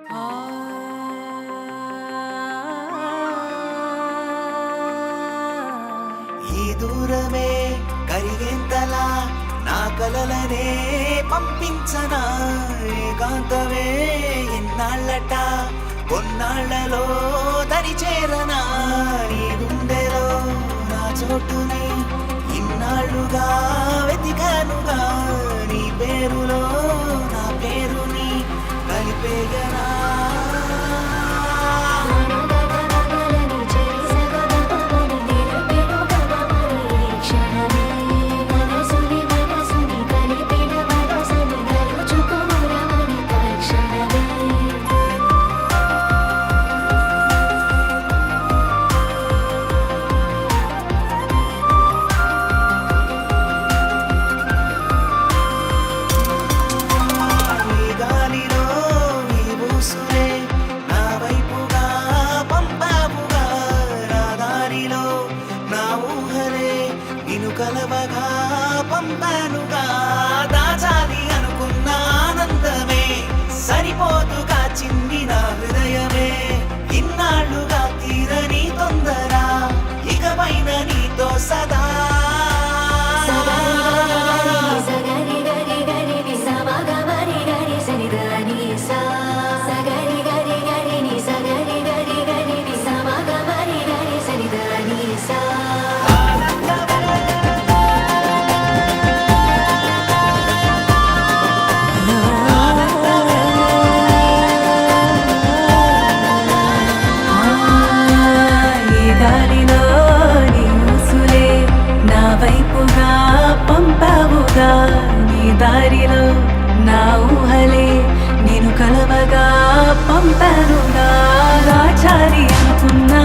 ఈ దూరమే కరిగేంతలా నా కలలనే పంపించనా ఏకాంతమే ఎన్నాళ్ళట కొన్నాళ్లలో దరి చేరనా నీ గుండెలో నా చోటుని ఇన్నాళ్ళుగా వెతికానుగా నీ పేరులో నా పేరుని కలిపేయనా కలవగా పంపానుగా దాచాలి అనుకున్న ఆనందమే సరిపోతుగా చిన్ని నా హృదయమే ఇన్నాళ్ళుగా తీరని తొందర ఇకపైన నీతో సదా పంపావుగా నీ దారిలో నా ఊహలే నేను కలవగా పంపానుగా దాచాలి అనుకున్నా